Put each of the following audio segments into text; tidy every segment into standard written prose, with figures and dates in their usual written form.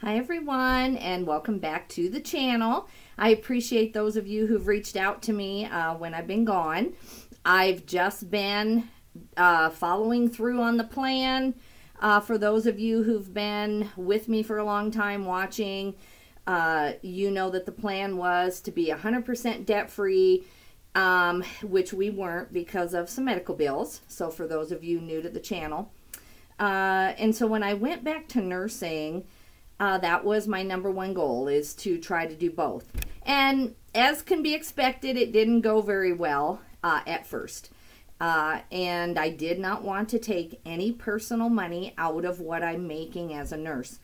Hi everyone, and welcome back to the channel. I appreciate those of you who've reached out to me when I've been gone. I've just been following through on the plan. For those of you who've been with me for a long time watching, you know that the plan was to be 100% debt-free, which we weren't because of some medical bills. So for those of you new to the channel. And so when I went back to nursing, that was my number one goal, is to try to do both. And as can be expected, it didn't go very well at first. And I did not want to take any personal money out of what I'm making as a nurse.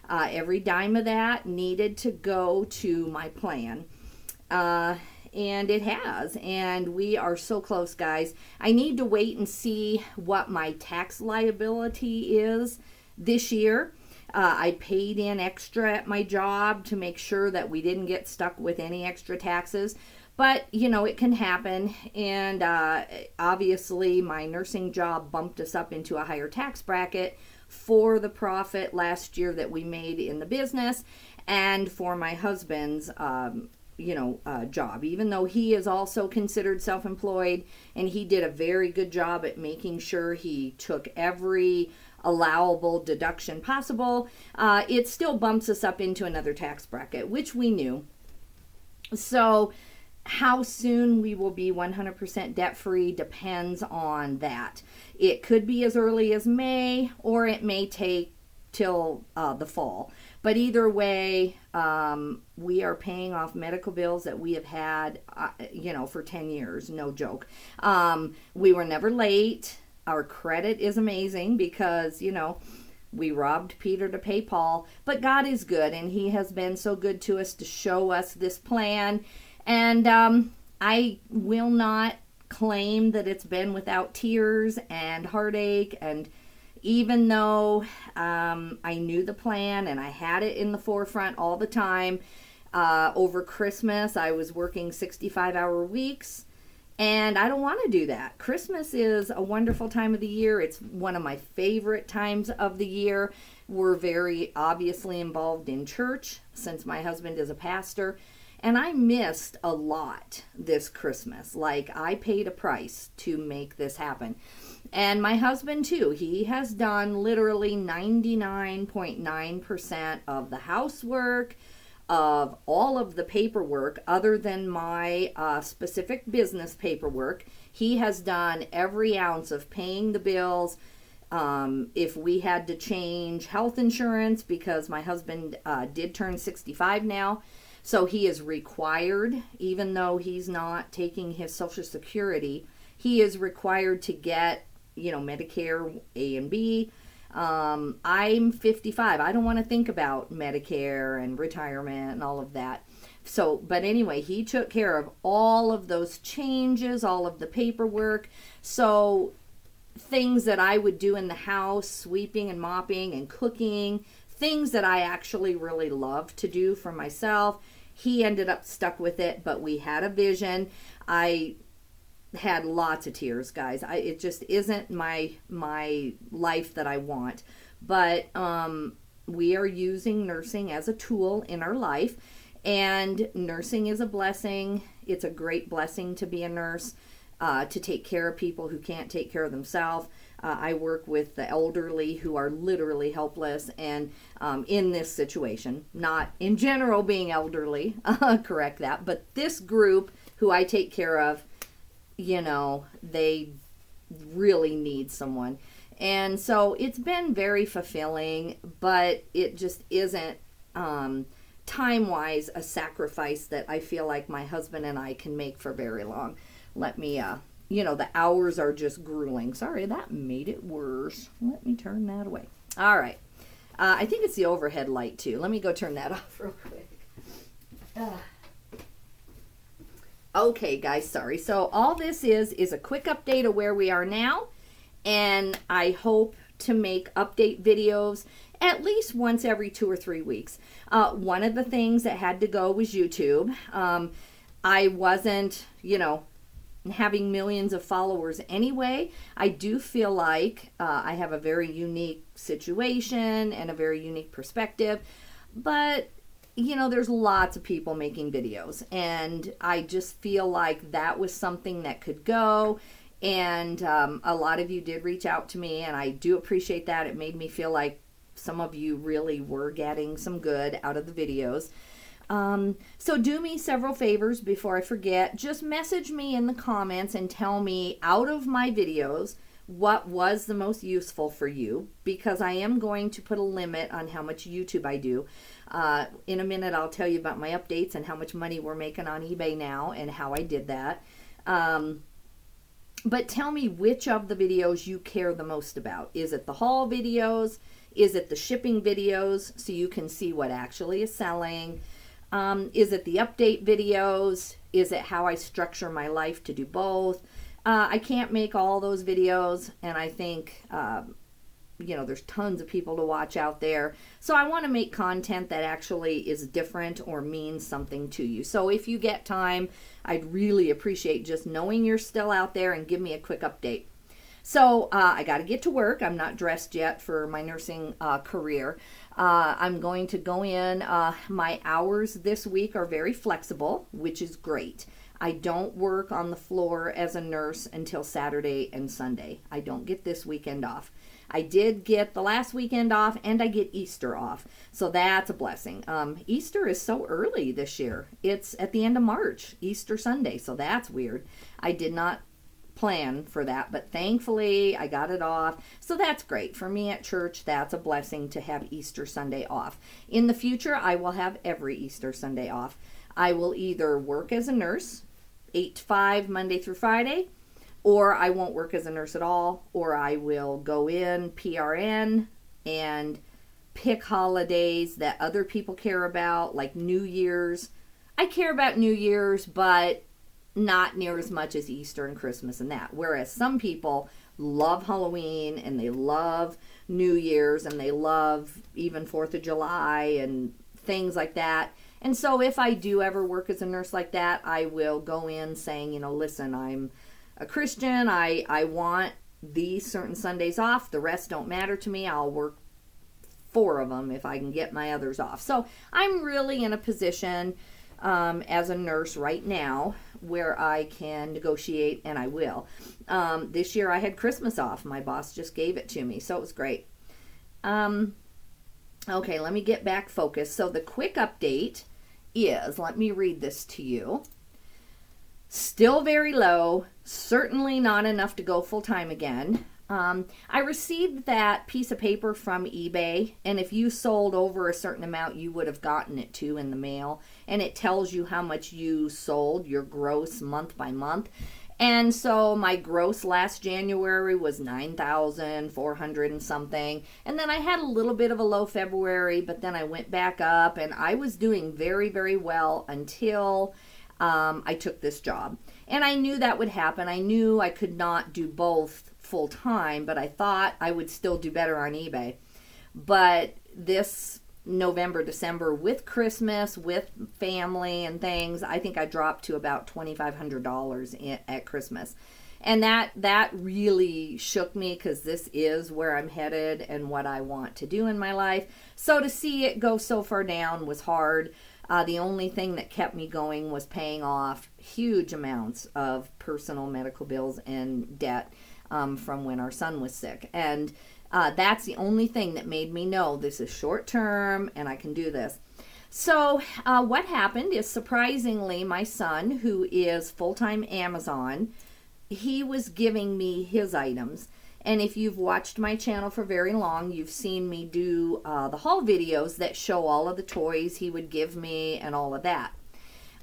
Every dime of that needed to go to my plan. And it has. And we are so close, guys. I need to wait and see what my tax liability is this year. I paid in extra at my job to make sure that we didn't get stuck with any extra taxes. But, you know, it can happen. And obviously, my nursing job bumped us up into a higher tax bracket for the profit last year that we made in the business and for my husband's job, even though he is also considered self-employed, and he did a very good job at making sure he took every allowable deduction possible. It still bumps us up into another tax bracket, which we knew. So how soon we will be 100% debt-free depends on that. It could be as early as May, or it may take till the fall. But either way, we are paying off medical bills that we have had, for 10 years. No joke. We were never late. Our credit is amazing because, we robbed Peter to pay Paul. But God is good, and he has been so good to us to show us this plan. And I will not claim that it's been without tears and heartache. And even though I knew the plan and I had it in the forefront all the time, over Christmas I was working 65-hour weeks, and I don't want to do that. Christmas is a wonderful time of the year. It's one of my favorite times of the year. We're very obviously involved in church since my husband is a pastor, and I missed a lot this Christmas. Like, I paid a price to make this happen. And my husband too. He has done literally 99.9% of the housework, of all of the paperwork, other than my specific business paperwork. He has done every ounce of paying the bills. If we had to change health insurance, because my husband did turn 65 now, so he is required, even though he's not taking his Social Security, he is required to get Medicare A and B. I'm 55. I don't want to think about Medicare and retirement and all of that. So, but anyway, he took care of all of those changes, all of the paperwork. So things that I would do in the house, sweeping and mopping and cooking, things that I actually really love to do for myself, he ended up stuck with it, but we had a vision. I had lots of tears, guys. It just isn't my life that I want. But we are using nursing as a tool in our life, and nursing is a blessing. It's a great blessing to be a nurse, to take care of people who can't take care of themselves. I work with the elderly who are literally helpless, and in this situation, not in general being elderly, correct that, but this group who I take care of, they really need someone. And so it's been very fulfilling, but it just isn't time-wise a sacrifice that I feel like my husband and I can make for very long. Let me, the hours are just grueling. Sorry, that made it worse. Let me turn that away. All right. I think it's the overhead light too. Let me go turn that off real quick. Okay, guys, sorry. So all this is a quick update of where we are now, and I hope to make update videos at least once every 2 or 3 weeks. One of the things that had to go was YouTube. I wasn't, having millions of followers anyway. I do feel like I have a very unique situation and a very unique perspective. But there's lots of people making videos, and I just feel like that was something that could go. And a lot of you did reach out to me, and I do appreciate that. It made me feel like some of you really were getting some good out of the videos. So do me several favors before I forget. Just message me in the comments and tell me, out of my videos, what was the most useful for you, because I am going to put a limit on how much YouTube I do. In a minute, I'll tell you about my updates and how much money we're making on eBay now and how I did that. But tell me which of the videos you care the most about. Is it the haul videos? Is it the shipping videos so you can see what actually is selling? Is it the update videos? Is it how I structure my life to do both? I can't make all those videos, and I think, there's tons of people to watch out there. So I want to make content that actually is different or means something to you. So if you get time, I'd really appreciate just knowing you're still out there and give me a quick update. So I got to get to work. I'm not dressed yet for my nursing career. I'm going to go in. My hours this week are very flexible, which is great. I don't work on the floor as a nurse until Saturday and Sunday. I don't get this weekend off. I did get the last weekend off, and I get Easter off. So that's a blessing. Easter is so early this year. It's at the end of March, Easter Sunday. So that's weird. I did not plan for that, but thankfully I got it off. So that's great. For me at church, that's a blessing to have Easter Sunday off. In the future, I will have every Easter Sunday off. I will either work as a nurse 8 to 5 Monday through Friday, or I won't work as a nurse at all, or I will go in PRN and pick holidays that other people care about, like New Year's. I care about New Year's, but not near as much as Easter and Christmas and that. Whereas some people love Halloween, and they love New Year's, and they love even 4th of July and things like that. And so if I do ever work as a nurse like that, I will go in saying, listen, I'm a Christian. I want these certain Sundays off. The rest don't matter to me. I'll work 4 of them if I can get my others off. So I'm really in a position as a nurse right now where I can negotiate, and I will. This year I had Christmas off. My boss just gave it to me, so it was great. Okay, let me get back focused. So the quick update is, let me read this to you. Still very low, certainly not enough to go full-time again. I received that piece of paper from eBay, and if you sold over a certain amount, you would have gotten it too in the mail, and it tells you how much you sold, your gross month by month. And so my gross last January was 9,400 and something. And then I had a little bit of a low February, but then I went back up, and I was doing very, very well until I took this job. And I knew that would happen. I knew I could not do both full time, but I thought I would still do better on eBay. But this November, December, with Christmas, with family and things, I think I dropped to about $2,500 at Christmas. And that really shook me, because this is where I'm headed and what I want to do in my life. So to see it go so far down was hard. The only thing that kept me going was paying off huge amounts of personal medical bills and debt from when our son was sick. And that's the only thing that made me know this is short term and I can do this. So what happened is, surprisingly, my son, who is full-time Amazon, he was giving me his items. And if you've watched my channel for very long, you've seen me do the haul videos that show all of the toys he would give me and all of that.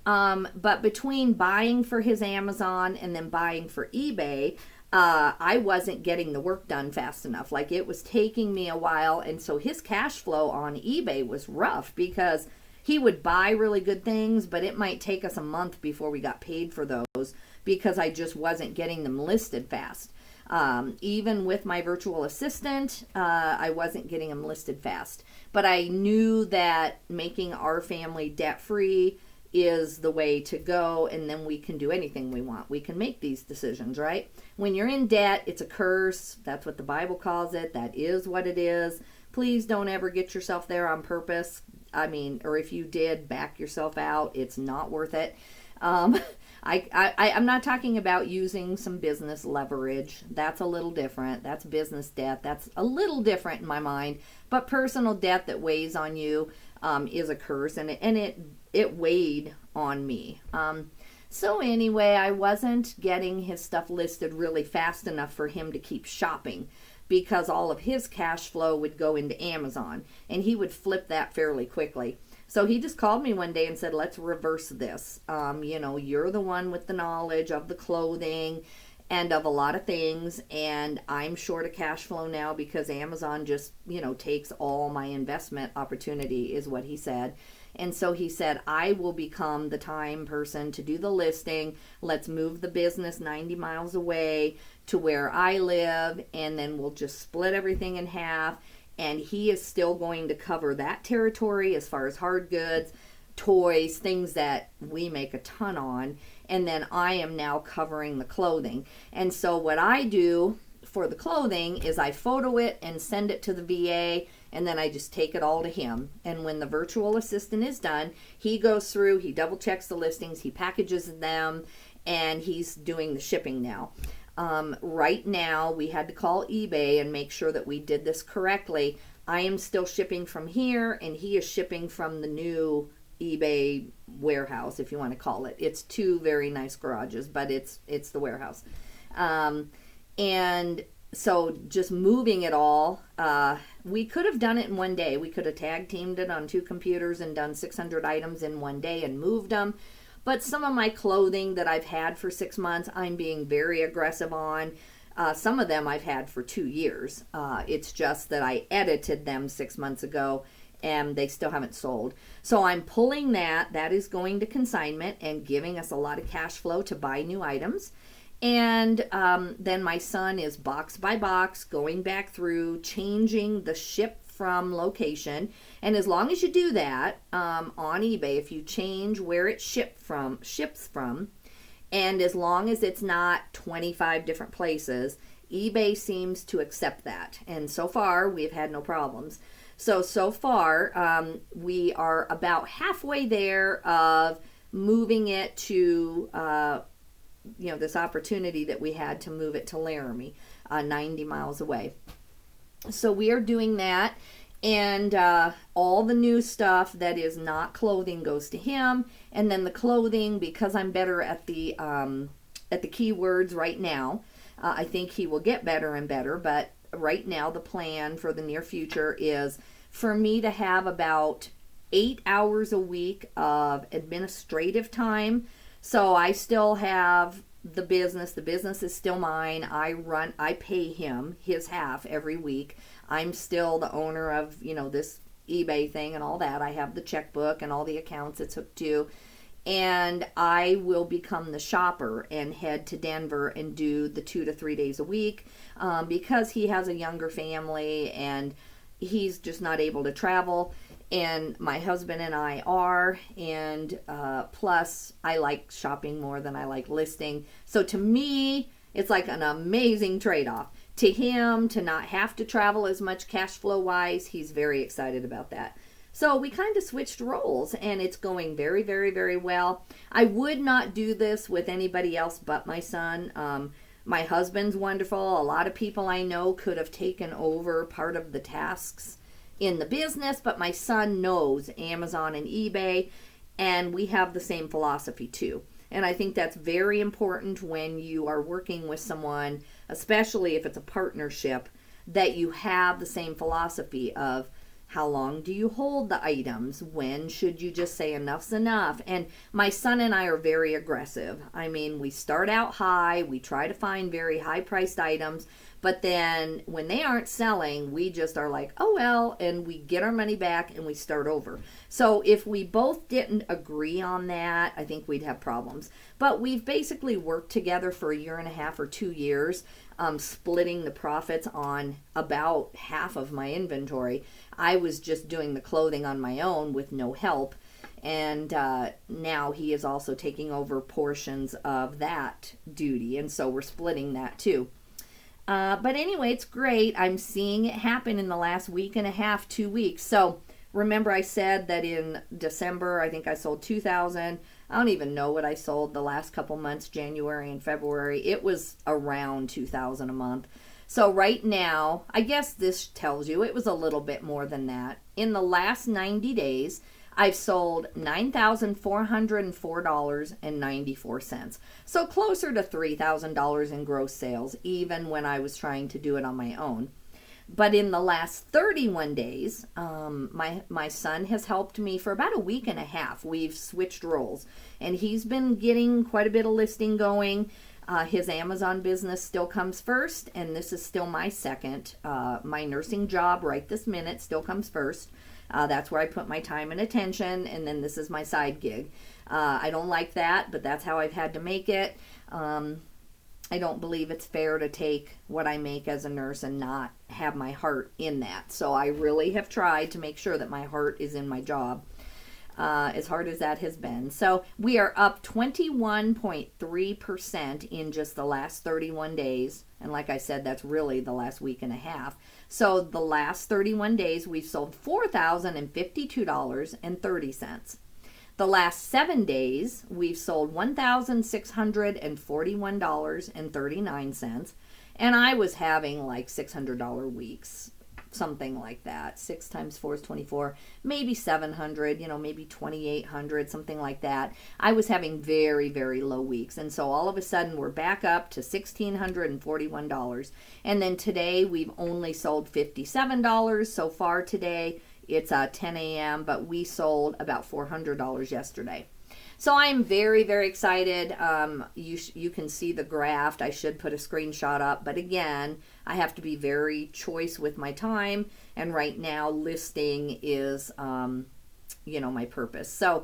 But between buying for his Amazon and then buying for eBay, I wasn't getting the work done fast enough. Like, it was taking me a while. And so his cash flow on eBay was rough, because he would buy really good things, but it might take us a month before we got paid for those, because I just wasn't getting them listed fast. Even with my virtual assistant, I wasn't getting them listed fast. But I knew that making our family debt-free is the way to go, and then we can do anything we want. We can make these decisions, right? When you're in debt, it's a curse. That's what the Bible calls it. That is what it is. Please don't ever get yourself there on purpose. I mean, or if you did, back yourself out. It's not worth it. Um, I'm not talking about using some business leverage. That's a little different. That's business debt. That's a little different in my mind. But personal debt that weighs on you is a curse, and it weighed on me. So anyway, I wasn't getting his stuff listed really fast enough for him to keep shopping, because all of his cash flow would go into Amazon, and he would flip that fairly quickly. So he just called me one day and said, let's reverse this. You're the one with the knowledge of the clothing and of a lot of things, and I'm short of cash flow now because Amazon just, takes all my investment opportunity, is what he said. And so he said, I will become the time person to do the listing. Let's move the business 90 miles away to where I live, and then we'll just split everything in half. And he is still going to cover that territory as far as hard goods, toys, things that we make a ton on. And then I am now covering the clothing. And so what I do for the clothing is I photo it and send it to the VA, and then I just take it all to him. And when the virtual assistant is done, he goes through, he double checks the listings, he packages them, and he's doing the shipping now. Right now, we had to call eBay and make sure that we did this correctly. I am still shipping from here, and he is shipping from the new eBay warehouse, if you want to call it. It's two very nice garages, but it's the warehouse. And so just moving it all, we could have done it in one day. We could have tag teamed it on 2 computers and done 600 items in one day and moved them. But some of my clothing that I've had for 6 months, I'm being very aggressive on. Some of them I've had for 2 years. It's just that I edited them 6 months ago, and they still haven't sold. So I'm pulling that. That is going to consignment and giving us a lot of cash flow to buy new items. And then my son is box by box going back through, changing the ship from location. And as long as you do that on eBay, if you change where it ships from, and as long as it's not 25 different places, eBay seems to accept that. And so far, we've had no problems. So far, we are about halfway there of moving it to, this opportunity that we had to move it to Laramie, 90 miles away. So we are doing that, and all the new stuff that is not clothing goes to him, and then the clothing, because I'm better at the keywords right now, I think he will get better and better, but right now the plan for the near future is for me to have about 8 hours a week of administrative time. So I still have the business is still mine. I pay him his half every week. I'm still the owner of, this eBay thing and all that. I have the checkbook and all the accounts it's hooked to. And I will become the shopper and head to Denver and do the 2 to 3 days a week because he has a younger family and he's just not able to travel. And my husband and I are, and plus I like shopping more than I like listing. So to me, it's like an amazing trade-off. To him, to not have to travel as much cash flow-wise, he's very excited about that. So we kind of switched roles, and it's going very, very, very well. I would not do this with anybody else but my son. My husband's wonderful. A lot of people I know could have taken over part of the tasks in the business, but my son knows Amazon and eBay, and we have the same philosophy too. And I think that's very important when you are working with someone, especially if it's a partnership, that you have the same philosophy of how long do you hold the items? When should you just say enough's enough? And my son and I are very aggressive. I mean, we start out high, we try to find very high priced items, but then when they aren't selling, we just are like, oh well, and we get our money back and we start over. So if we both didn't agree on that, I think we'd have problems. But we've basically worked together for 1.5 years or 2 years, splitting the profits on about half of my inventory. I was just doing the clothing on my own with no help. And now he is also taking over portions of that duty. And so we're splitting that too. But anyway, it's great. I'm seeing it happen in the last 1.5 weeks, 2 weeks. So Remember I said that in December, I think I sold 2,000. I don't even know what I sold the last couple months, January and February. It was around 2,000 a month. So right now, I guess this tells you it was a little bit more than that. In the last 90 days, I've sold $9,404.94. So closer to $3,000 in gross sales, even when I was trying to do it on my own. But in the last 31 days, my son has helped me for about a week and a half. We've switched roles, and he's been getting quite a bit of listing going. His Amazon business still comes first, and this is still my second. My nursing job right this minute still comes first. That's where I put my time and attention, and then this is my side gig. I don't like that, but that's how I've had to make it. I don't believe it's fair to take what I make as a nurse and not have my heart in that. So I really have tried to make sure that my heart is in my job, as hard as that has been. So we are up 21.3% in just the last 31 days. And like I said, that's really the last week and a half. So the last 31 days, we've sold $4,052.30. The last 7 days, we've sold $1,641.39. And I was having like $600 weeks, something like that. 6 times 4 is 24, maybe 700, maybe 2,800, something like that. I was having very, very low weeks. And so all of a sudden, we're back up to $1,641. And then today, we've only sold $57 so far today. It's 10 a.m., but we sold about $400 yesterday. So I'm very, very excited. You can see the graph. I should put a screenshot up. But again, I have to be very choice with my time. And right now, listing is, my purpose. So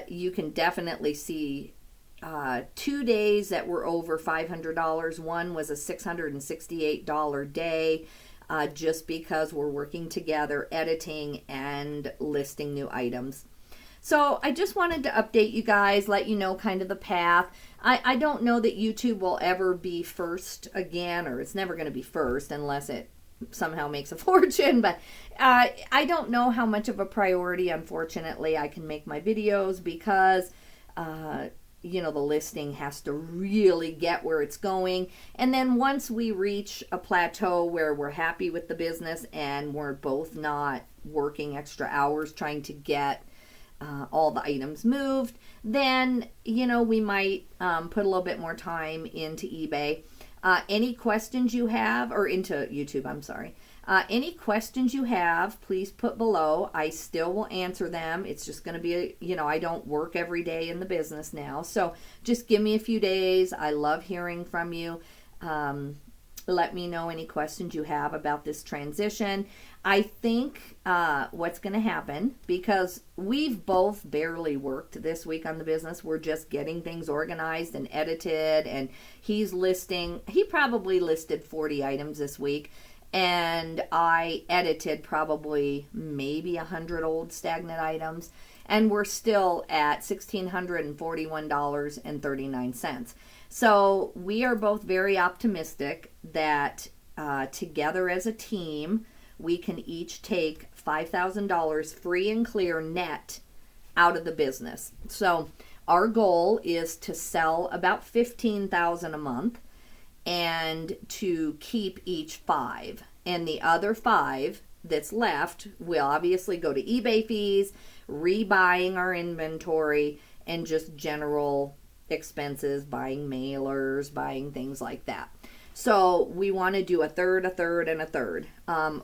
you can definitely see 2 days that were over $500. One was a $668 day. Just because we're working together, editing and listing new items. So I just wanted to update you guys, let you know kind of the path. I don't know that YouTube will ever be first again, or it's never going to be first unless it somehow makes a fortune. But I don't know how much of a priority, unfortunately, I can make my videos because the listing has to really get where it's going. And then once we reach a plateau where we're happy with the business and we're both not working extra hours trying to get all the items moved, then, we might put a little bit more time into eBay. Any questions you have, or into YouTube, I'm sorry. Any questions you have, please put below. I still will answer them. It's just going to be, I don't work every day in the business now. So just give me a few days. I love hearing from you. Let me know any questions you have about this transition. I think what's going to happen, because we've both barely worked this week on the business. We're just getting things organized and edited, and he probably listed 40 items this week. And I edited probably maybe 100 old stagnant items. And we're still at $1,641.39. So we are both very optimistic that together as a team, we can each take $5,000 free and clear net out of the business. So our goal is to sell about $15,000 a month, and to keep each 5. And the other 5 that's left will obviously go to eBay fees, rebuying our inventory, and just general expenses, buying mailers, buying things like that. So we want to do a third, a third, and a third.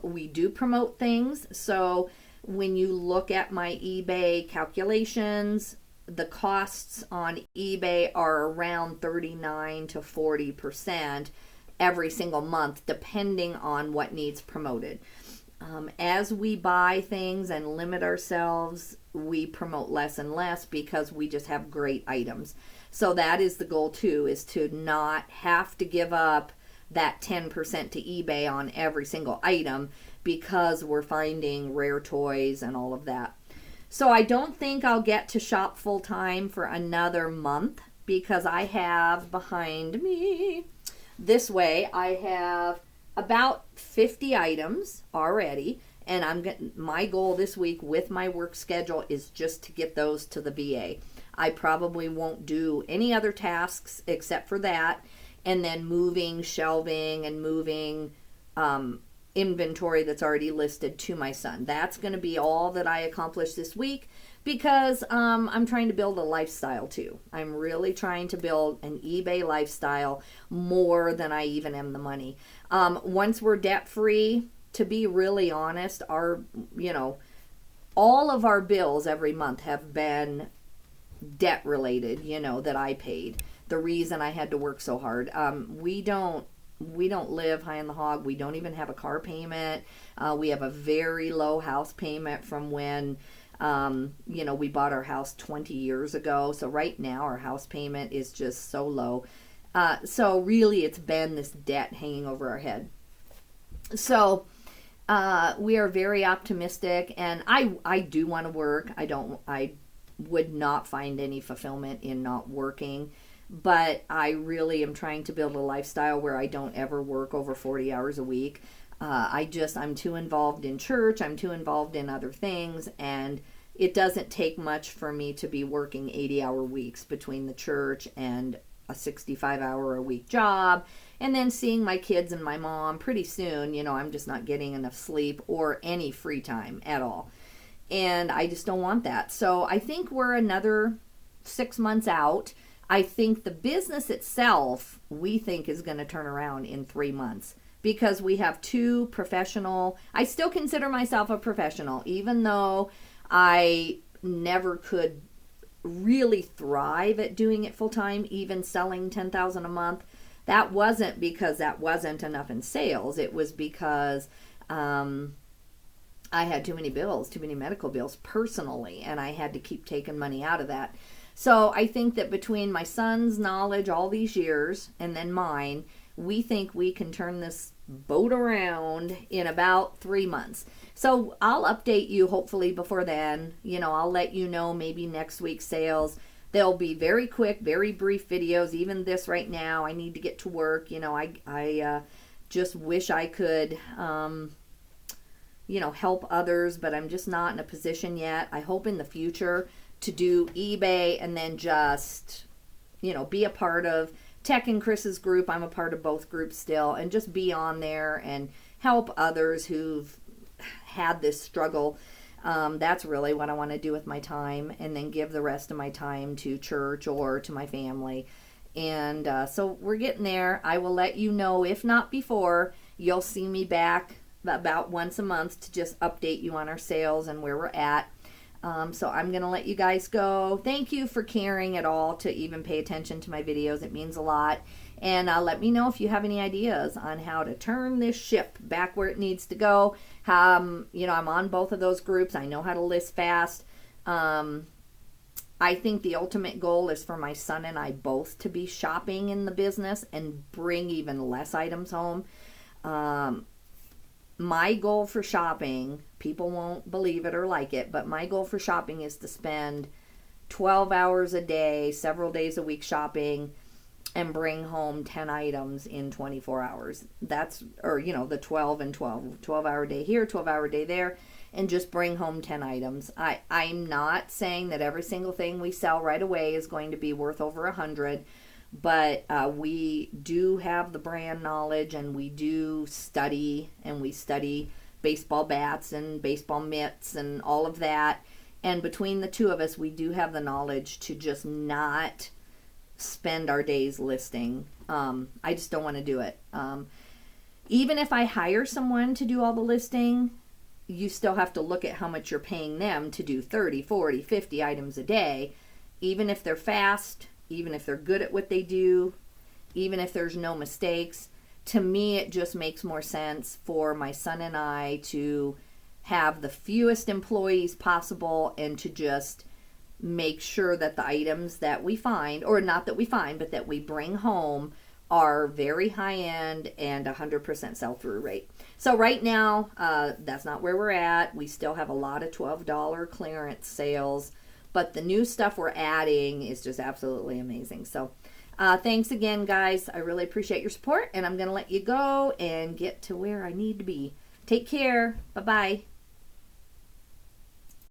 We do promote things. So when you look at my eBay calculations, the costs on eBay are around 39 to 40% every single month, depending on what needs promoted. As we buy things and limit ourselves, we promote less and less because we just have great items. So that is the goal too, is to not have to give up that 10% to eBay on every single item because we're finding rare toys and all of that. So I don't think I'll get to shop full time for another month, because I have behind me, this way, I have about 50 items already, And my goal this week with my work schedule is just to get those to the VA. I probably won't do any other tasks except for that, and then moving shelving and moving inventory that's already listed to my son. That's going to be all that I accomplish this week, because I'm trying to build a lifestyle too. I'm really trying to build an eBay lifestyle more than I even am the money. Once we're debt free, to be really honest, all of our bills every month have been debt related, that I paid. The reason I had to work so hard. We don't live high in the hog. We don't even have a car payment. We have a very low house payment from when we bought our house 20 years ago. So right now our house payment is just so low. So really it's been this debt hanging over our head. So we are very optimistic, and I do want to work. I would not find any fulfillment in not working, but I really am trying to build a lifestyle where I don't ever work over 40 hours a week. I'm too involved in church. I'm too involved in other things, and it doesn't take much for me to be working 80-hour weeks between the church and a 65-hour a week job, and then seeing my kids and my mom. Pretty soon, I'm just not getting enough sleep or any free time at all. And I just don't want that. So I think we're another 6 months out. I think the business itself, we think, is going to turn around in 3 months, because we have two professional. I still consider myself a professional, even though I never could really thrive at doing it full time, even selling $10,000 a month. That wasn't because that wasn't enough in sales. It was because I had too many bills, too many medical bills personally, and I had to keep taking money out of that. So I think that between my son's knowledge all these years and then mine, we think we can turn this boat around in about 3 months. So I'll update you hopefully before then. I'll let you know maybe next week's sales. They'll be very quick, very brief videos. Even this right now, I need to get to work. I just wish I could, help others, but I'm just not in a position yet. I hope in the future to do eBay and then just, be a part of Tech and Chris's group. I'm a part of both groups still, and just be on there and help others who've had this struggle. That's really what I want to do with my time, and then give the rest of my time to church or to my family. And so we're getting there. I will let you know, if not before. You'll see me back about once a month to just update you on our sales and where we're at. So I'm going to let you guys go. Thank you for caring at all to even pay attention to my videos. It means a lot. And let me know if you have any ideas on how to turn this ship back where it needs to go. I'm on both of those groups. I know how to list fast. I think the ultimate goal is for my son and I both to be shopping in the business and bring even less items home. My goal for shopping, people won't believe it or like it, but my goal for shopping is to spend 12 hours a day, several days a week shopping, and bring home 10 items in 24 hours. The 12 and 12. 12-hour day here, 12-hour day there, and just bring home 10 items. I'm not saying that every single thing we sell right away is going to be worth over 100, but we do have the brand knowledge, and we do study, and we study baseball bats and baseball mitts and all of that. And between the two of us, we do have the knowledge to just not spend our days listing. I just don't want to do it. Even if I hire someone to do all the listing, you still have to look at how much you're paying them to do 30, 40, 50 items a day. Even if they're fast, even if they're good at what they do, even if there's no mistakes, to me it just makes more sense for my son and I to have the fewest employees possible, and to just make sure that the items that we find, or not that we find, but that we bring home, are very high end and 100% sell-through rate. So right now, that's not where we're at. We still have a lot of $12 clearance sales, but the new stuff we're adding is just absolutely amazing. So thanks again, guys. I really appreciate your support, and I'm going to let you go and get to where I need to be. Take care. Bye-bye.